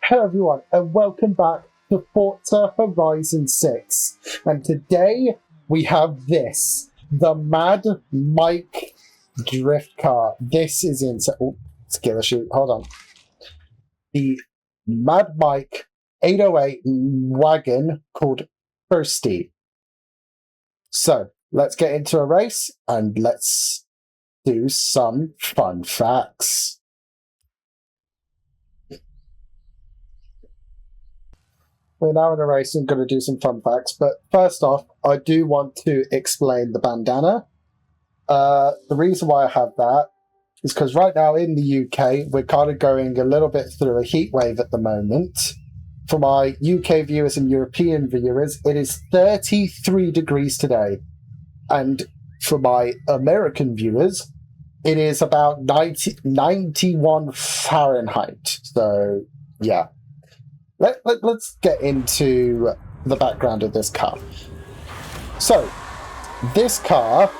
Hello everyone and welcome back to Forza Horizon 6. And today we have this, the Mad Mike drift car. This is insane. Oh, skill shoot, hold on. The Mad Mike 808 wagon called Thirsty. So, let's get into a race and let's do some fun facts. We're now in a race and going to do some fun facts, but first off, I do want to explain the bandana. The reason why I have that is because right now in the UK, we're kind of going a little bit through a heat wave at the moment. For my UK viewers and European viewers, it is 33 degrees today. And for my American viewers, it is about 91 Fahrenheit. So, yeah. Let's get into the background of this car. So, this car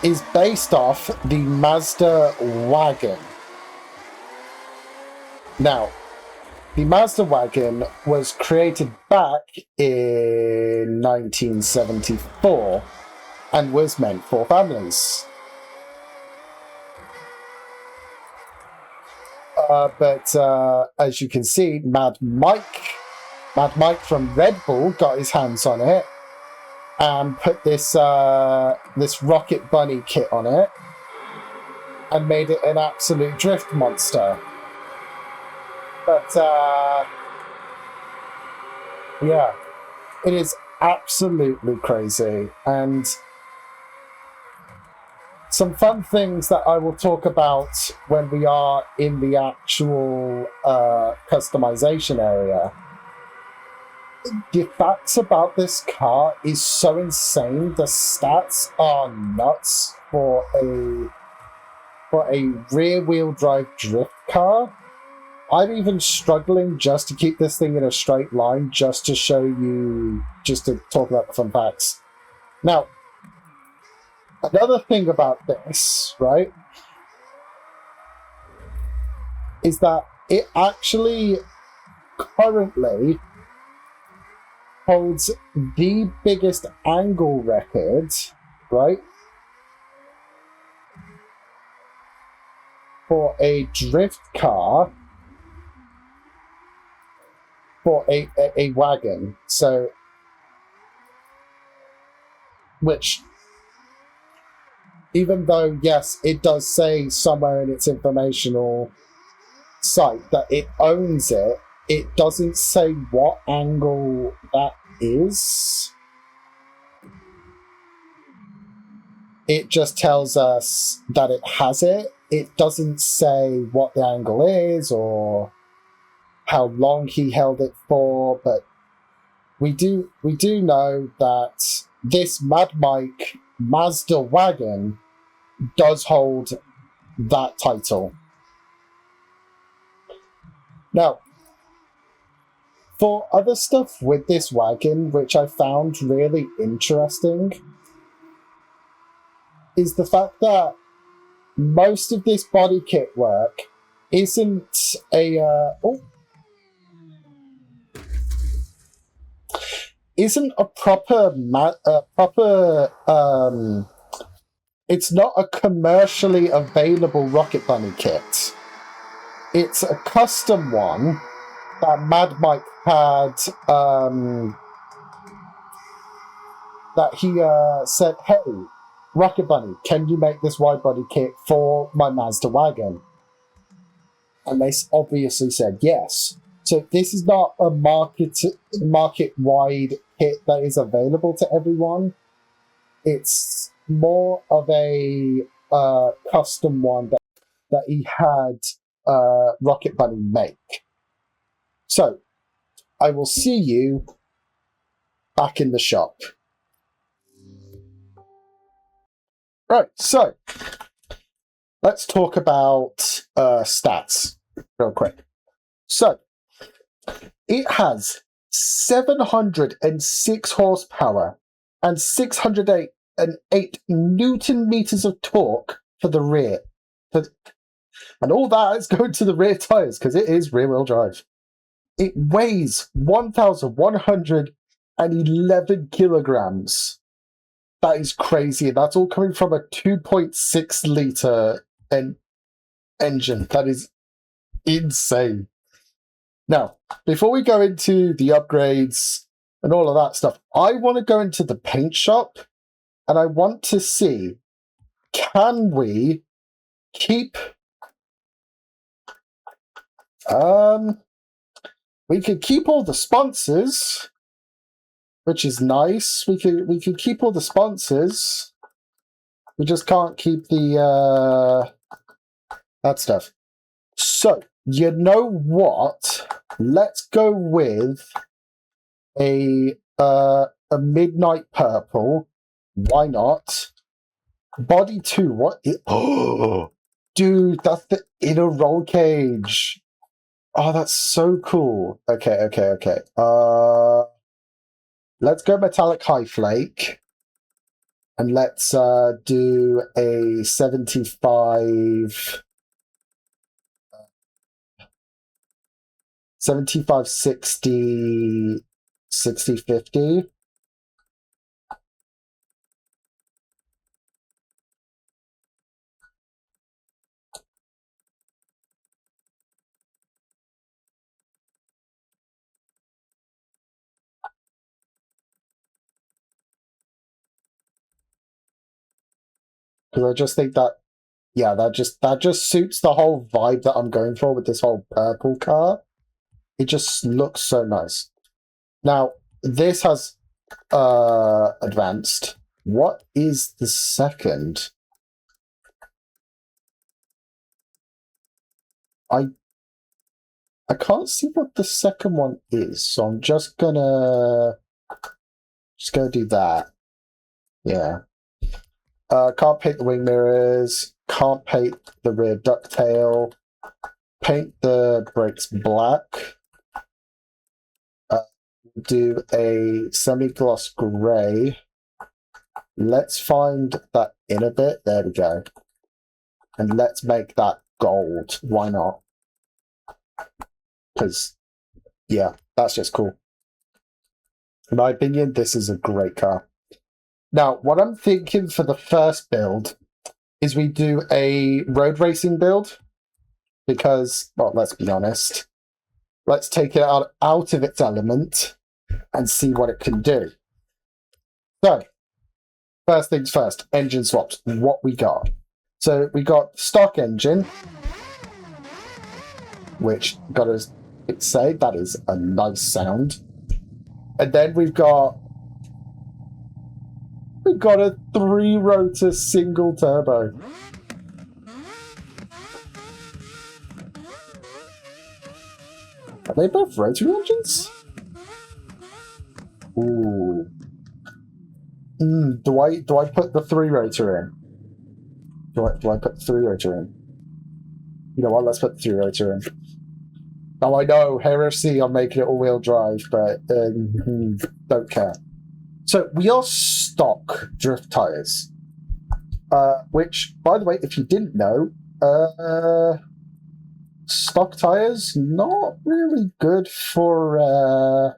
is based off the Mazda Wagon. Now, the Mazda Wagon was created back in 1974 and was meant for families. But as you can see, Mad Mike from Red Bull got his hands on it and put this this Rocket Bunny kit on it and made it an absolute drift monster. But yeah, it is absolutely crazy. And some fun things that I will talk about when we are in the actual customization area. The facts about this car is so insane. The stats are nuts for a rear-wheel drive drift car. I'm even struggling just to keep this thing in a straight line, just to show you, just to talk about the fun facts. Now, another thing about this, right, is that it actually currently holds the biggest angle record, right, for a drift car for a wagon. So, which, even though, yes, it does say somewhere in its informational site that it owns it, it doesn't say what angle that is. It just tells us that it has it. It doesn't say what the angle is or how long he held it for, but we do know that this Mad Mike Mazda Wagon does hold that title. Now, for other stuff with this wagon, which I found really interesting, is the fact that most of this body kit work isn't a proper it's not a commercially available Rocket Bunny kit. It's a custom one that Mad Mike had, that he said, hey, Rocket Bunny, can you make this wide body kit for my Mazda Wagon? And they obviously said yes. So this is not a market-wide kit that is available to everyone. It's more of a custom one that he had Rocket Bunny make. So, I will see you back in the shop. Right, so, let's talk about stats real quick. So, it has 706 horsepower and 608 Newton meters of torque for the rear. And all that is going to the rear tyres, because it is rear-wheel drive. It weighs 1,111 kilograms. That is crazy. That's all coming from a 2.6 liter engine. That is insane. Now, before we go into the upgrades and all of that stuff, I want to go into the paint shop and I want to see, can we keep... we could keep all the sponsors, which is nice. We could keep all the sponsors. We just can't keep the that stuff. So, you know what? Let's go with a midnight purple. Why not? Body 2, what? Oh, dude, that's the inner roll cage. Oh, that's so cool. Okay. Let's go metallic high flake. And let's do a 75... 75, 60, 60, 50. Because I just think that, yeah, that just suits the whole vibe that I'm going for with this whole purple car. It just looks so nice. Now, this has advanced. What is the second? I can't see what the second one is, so I'm just gonna do that. Yeah. Can't paint the wing mirrors. Can't paint the rear ducktail. Paint the brakes black. Do a semi-gloss grey. Let's find that inner bit. There we go. And let's make that gold. Why not? Because, yeah, that's just cool. In my opinion, this is a great car. Now, what I'm thinking for the first build is we do a road racing build. Because, well, let's be honest. Let's take it out of its element and see what it can do. So, first things first, engine swaps. What we got? So, we got stock engine, which, gotta say, that is a nice sound. And then we've got a 3-rotor single turbo. Are they both rotary engines? Ooh. Do I put the 3-rotor in? Do I put the 3-rotor in? You know what? Let's put the 3-rotor in. Now I know heresy on making it all-wheel drive, but don't care. So we are stock drift tires, which, by the way, if you didn't know, stock tires not really good for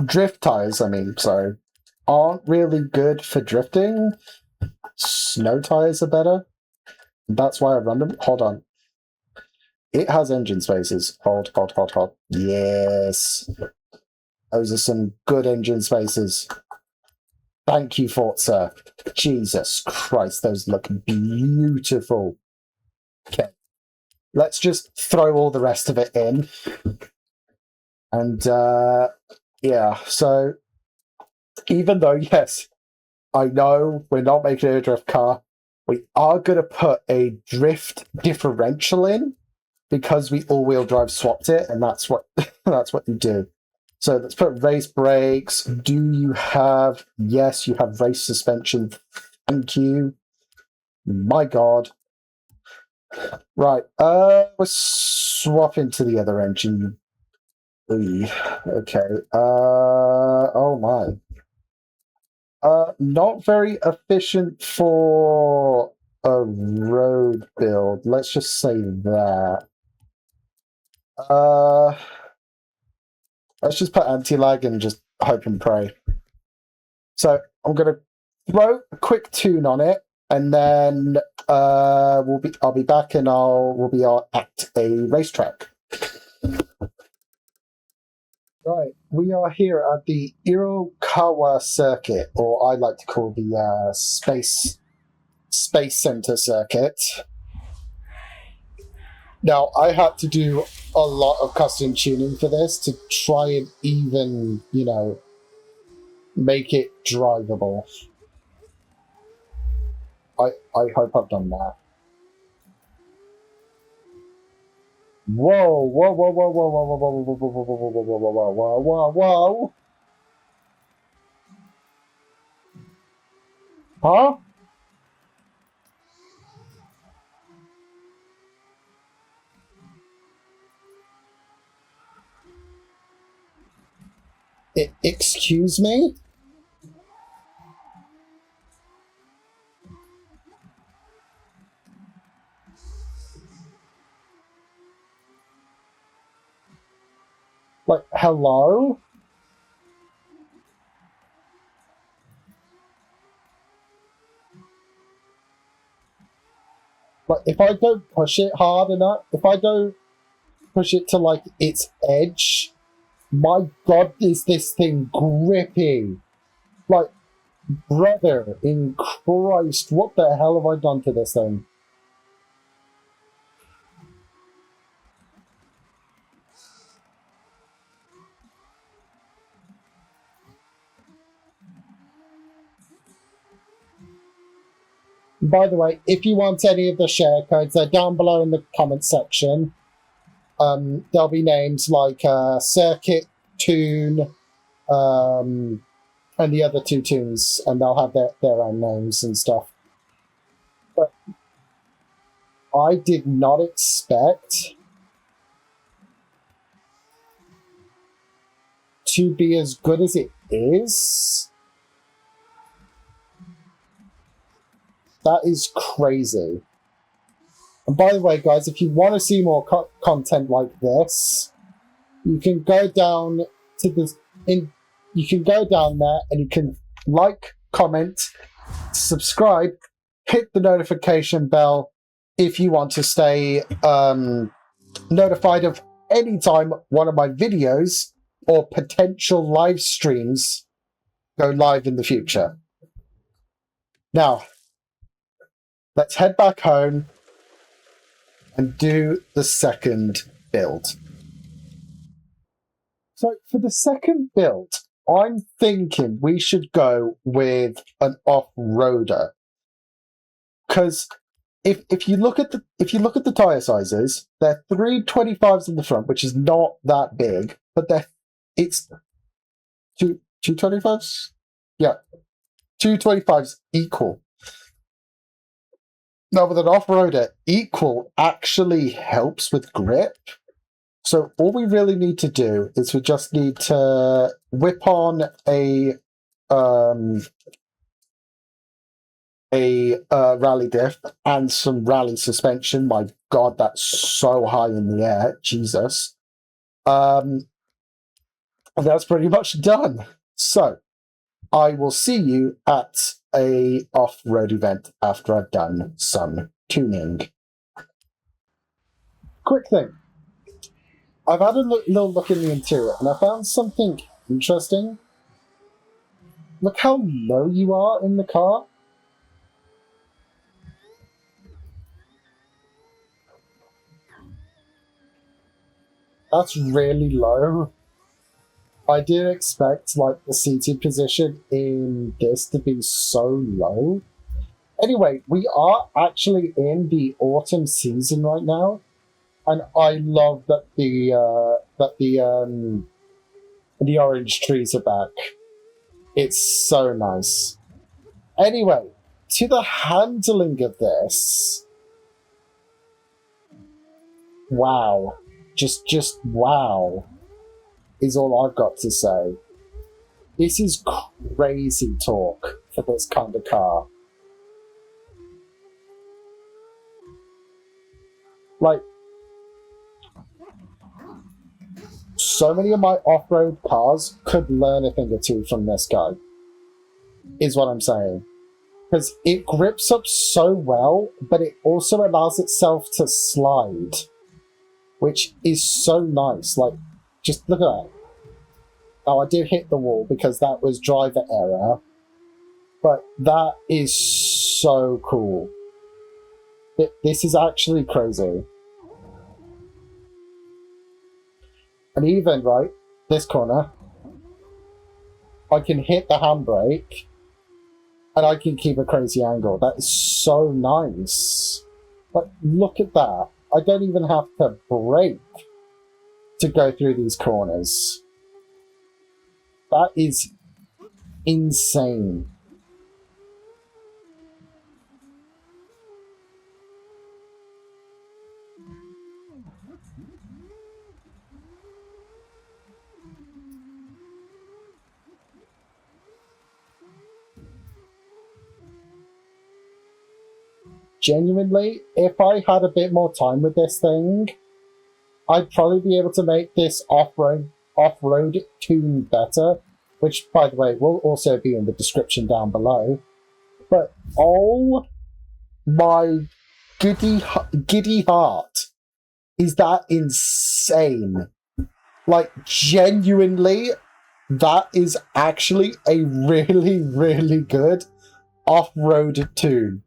drift tires. I mean, sorry, aren't really good for drifting. Snow tires are better. That's why I run them. Hold on. It has engine spaces. Hold. Yes. Those are some good engine spaces. Thank you, Forza. Jesus Christ, those look beautiful. Okay. Let's just throw all the rest of it in. And, yeah, so even though, yes, I know we're not making it a drift car, we are going to put a drift differential in because we all-wheel drive swapped it, and that's what that's what you do. So let's put race brakes. Do you have... Yes, you have race suspension. Thank you. My God. Right. We'll swap into the other engine. Okay. Oh my. Not very efficient for a road build. Let's just say that. Let's just put anti-lag and just hope and pray. So I'm gonna throw a quick tune on it, and then I'll be back and we'll be at a racetrack. Right, we are here at the Irokawa Circuit, or I like to call the Space Center Circuit. Now, I had to do a lot of custom tuning for this to try and even, make it drivable. I hope I've done that. Whoa, whoa, whoa, whoa, whoa, whoa, whoa, whoa, whoa, whoa, whoa, whoa, whoa, whoa, whoa, whoa, whoa. Huh? Excuse me? Like, hello? Like, if I don't push it hard enough, if I don't push it to, like, its edge, my god, is this thing grippy? Like, brother, in Christ, what the hell have I done to this thing? By the way, if you want any of the share codes, they're down below in the comment section. There'll be names like Circuit, Tune, and the other two tunes, and they'll have their own names and stuff. But I did not expect to be as good as it is. That is crazy. And by the way, guys, if you want to see more content like this, you can go down to the you can go down there and you can like, comment, subscribe, hit the notification bell if you want to stay notified of any time one of my videos or potential live streams go live in the future. Now, let's head back home and do the second build. So for the second build, I'm thinking we should go with an off-roader. Because if you look at the tire sizes, they're 325s in the front, which is not that big, but it's 225s? Yeah. 225s equal. Now, with an off-roader, equal actually helps with grip. So all we really need to do is we just need to whip on a rally diff and some rally suspension. My God, that's so high in the air. Jesus. And that's pretty much done. So I will see you at a off-road event after I've done some tuning. Quick thing. I've had a little look in the interior and I found something interesting. Look how low you are in the car. That's really low. I did expect like the seating position in this to be so low. Anyway, we are actually in the autumn season right now, and I love that the orange trees are back. It's so nice. Anyway, to the handling of this. Wow. Just wow is all I've got to say. This is crazy talk for this kind of car. Like, so many of my off-road cars could learn a thing or two from this guy, is what I'm saying. Because it grips up so well, but it also allows itself to slide, which is so nice. Like, just look at that. Oh, I did hit the wall because that was driver error, but that is so cool. This is actually crazy. And even, right, this corner, I can hit the handbrake and I can keep a crazy angle. That is so nice. But look at that. I don't even have to brake to go through these corners. That is insane. Genuinely, if I had a bit more time with this thing, I'd probably be able to make this off-road tune better, which, by the way, will also be in the description down below. But oh my giddy heart, is that insane? Like, genuinely, that is actually a really, really good off-road tune.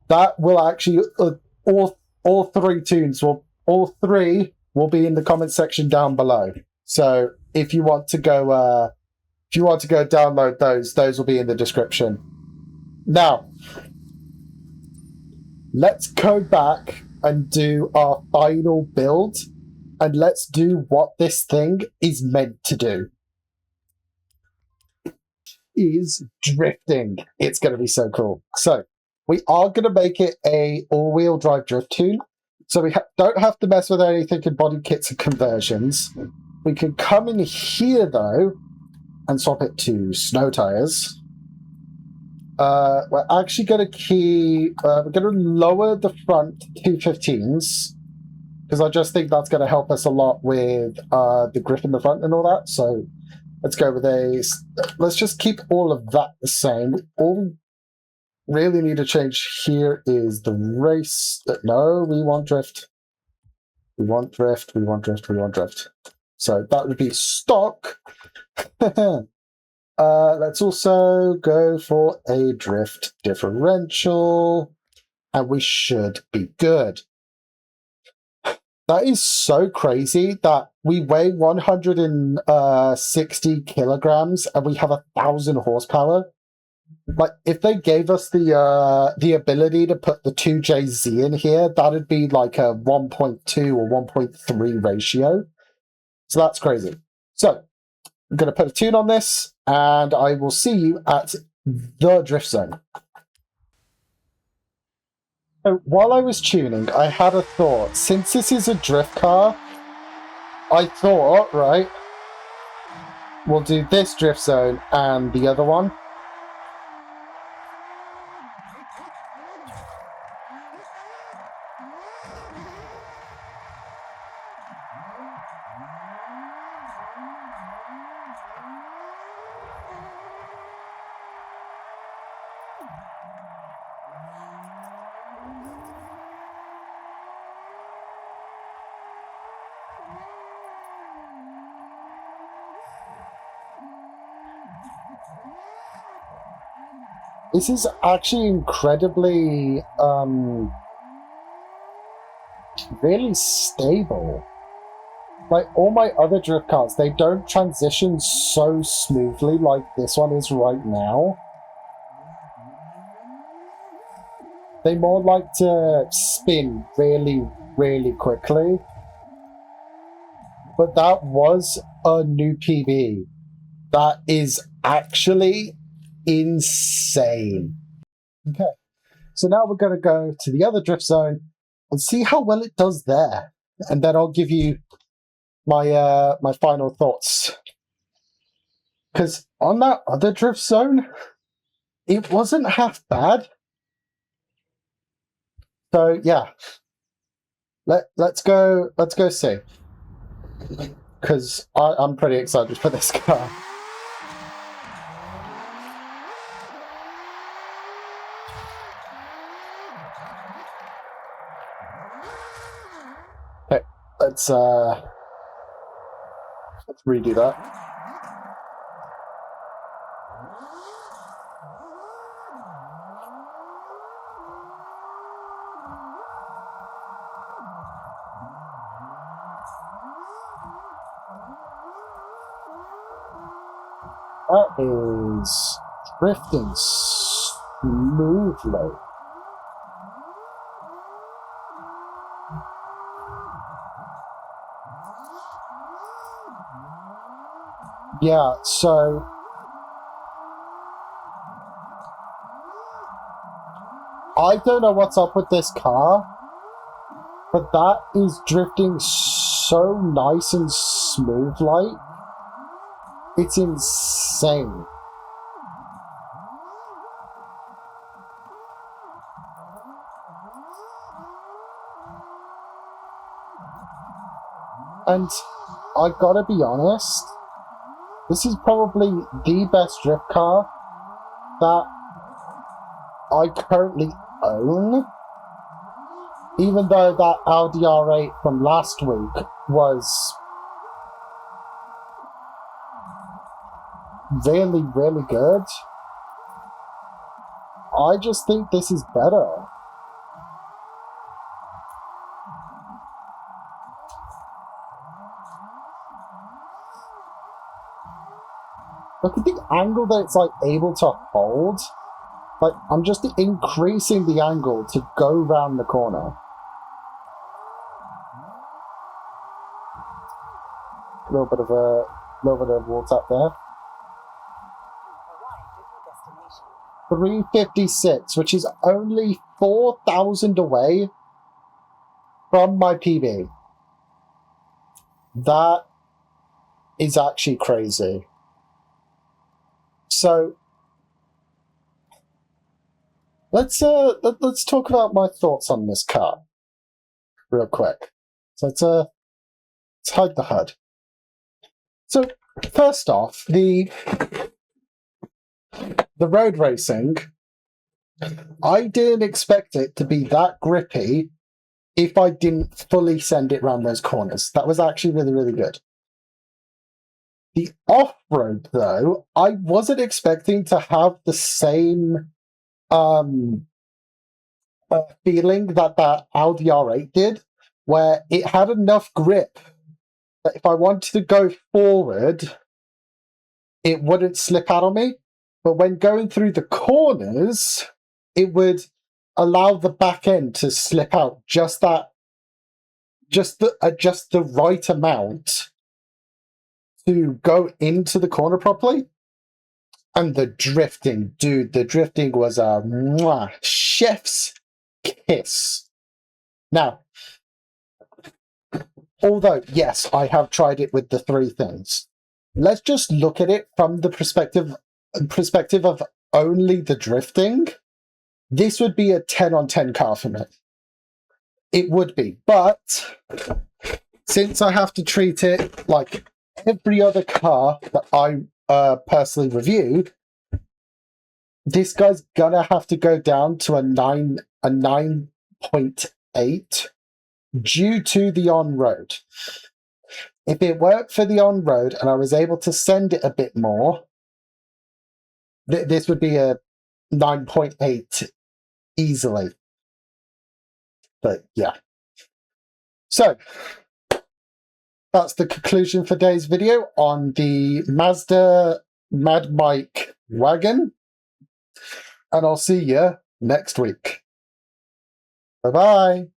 That will actually all three tunes will be in the comment section down below. So if you want to go download those will be in the description. Now, let's go back and do our final build, and let's do what this thing is meant to do. Is drifting. It's going to be so cool. So we are going to make it a all-wheel drive drift tune. So we don't have to mess with anything in body kits and conversions. We can come in here, though, and swap it to snow tires. We're actually going to we're going to lower the front to 215s, because I just think that's going to help us a lot with the grip in the front and all that. So let's go with let's just keep all of that the same. All really need to change here is the race. No, we want drift. We want drift. We want drift. We want drift. So that would be stock. Let's also go for a drift differential, and we should be good. That is so crazy that we weigh 160 kilograms and we have 1,000 horsepower. Like, if they gave us the ability to put the 2JZ in here, that'd be like a 1.2 or 1.3 ratio. So that's crazy. So I'm going to put a tune on this, and I will see you at the drift zone. So while I was tuning, I had a thought. Since this is a drift car, I thought, right, we'll do this drift zone and the other one. This is actually incredibly, really stable. Like, all my other drift cars, they don't transition so smoothly like this one is right now. They more like to spin really, really quickly. But that was a new PB. That is actually insane. Okay, so now we're going to go to the other drift zone and see how well it does there, and then I'll give you my my final thoughts. Because on that other drift zone, it wasn't half bad. So yeah, Let's go see, because I'm pretty excited for this car. Okay, let's redo that. That is drifting smoothly. Yeah, so I don't know what's up with this car, but that is drifting so nice and smooth like. It's insane. And I gotta be honest, this is probably the best drift car that I currently own. Even though that Audi R8 from last week was really, really good, I just think this is better. Look at the angle that it's like able to hold. Like, I'm just increasing the angle to go round the corner. A little bit of wall tap there. 356, which is only 4,000 away from my PB. That is actually crazy. So let's talk about my thoughts on this car real quick. So let's hide the HUD. So first off, the road racing, I didn't expect it to be that grippy if I didn't fully send it around those corners. That was actually really, really good. The off-road, though, I wasn't expecting to have the same feeling that Audi R8 did, where it had enough grip that if I wanted to go forward, it wouldn't slip out on me. But when going through the corners, it would allow the back end to slip out just the right amount to go into the corner properly. And the drifting, dude, the drifting was a chef's kiss. Now, although, yes, I have tried it with the three things, let's just look at it from the perspective of only the drifting. This would be a 10 on 10 car for me. It would be, but since I have to treat it like every other car that I personally reviewed, this guy's gonna have to go down to a 9.8 due to the on-road. If it worked for the on-road and I was able to send it a bit more, this would be a 9.8 easily. But yeah. So that's the conclusion for today's video on the Mazda Mad Mike Wagon. And I'll see you next week. Bye-bye.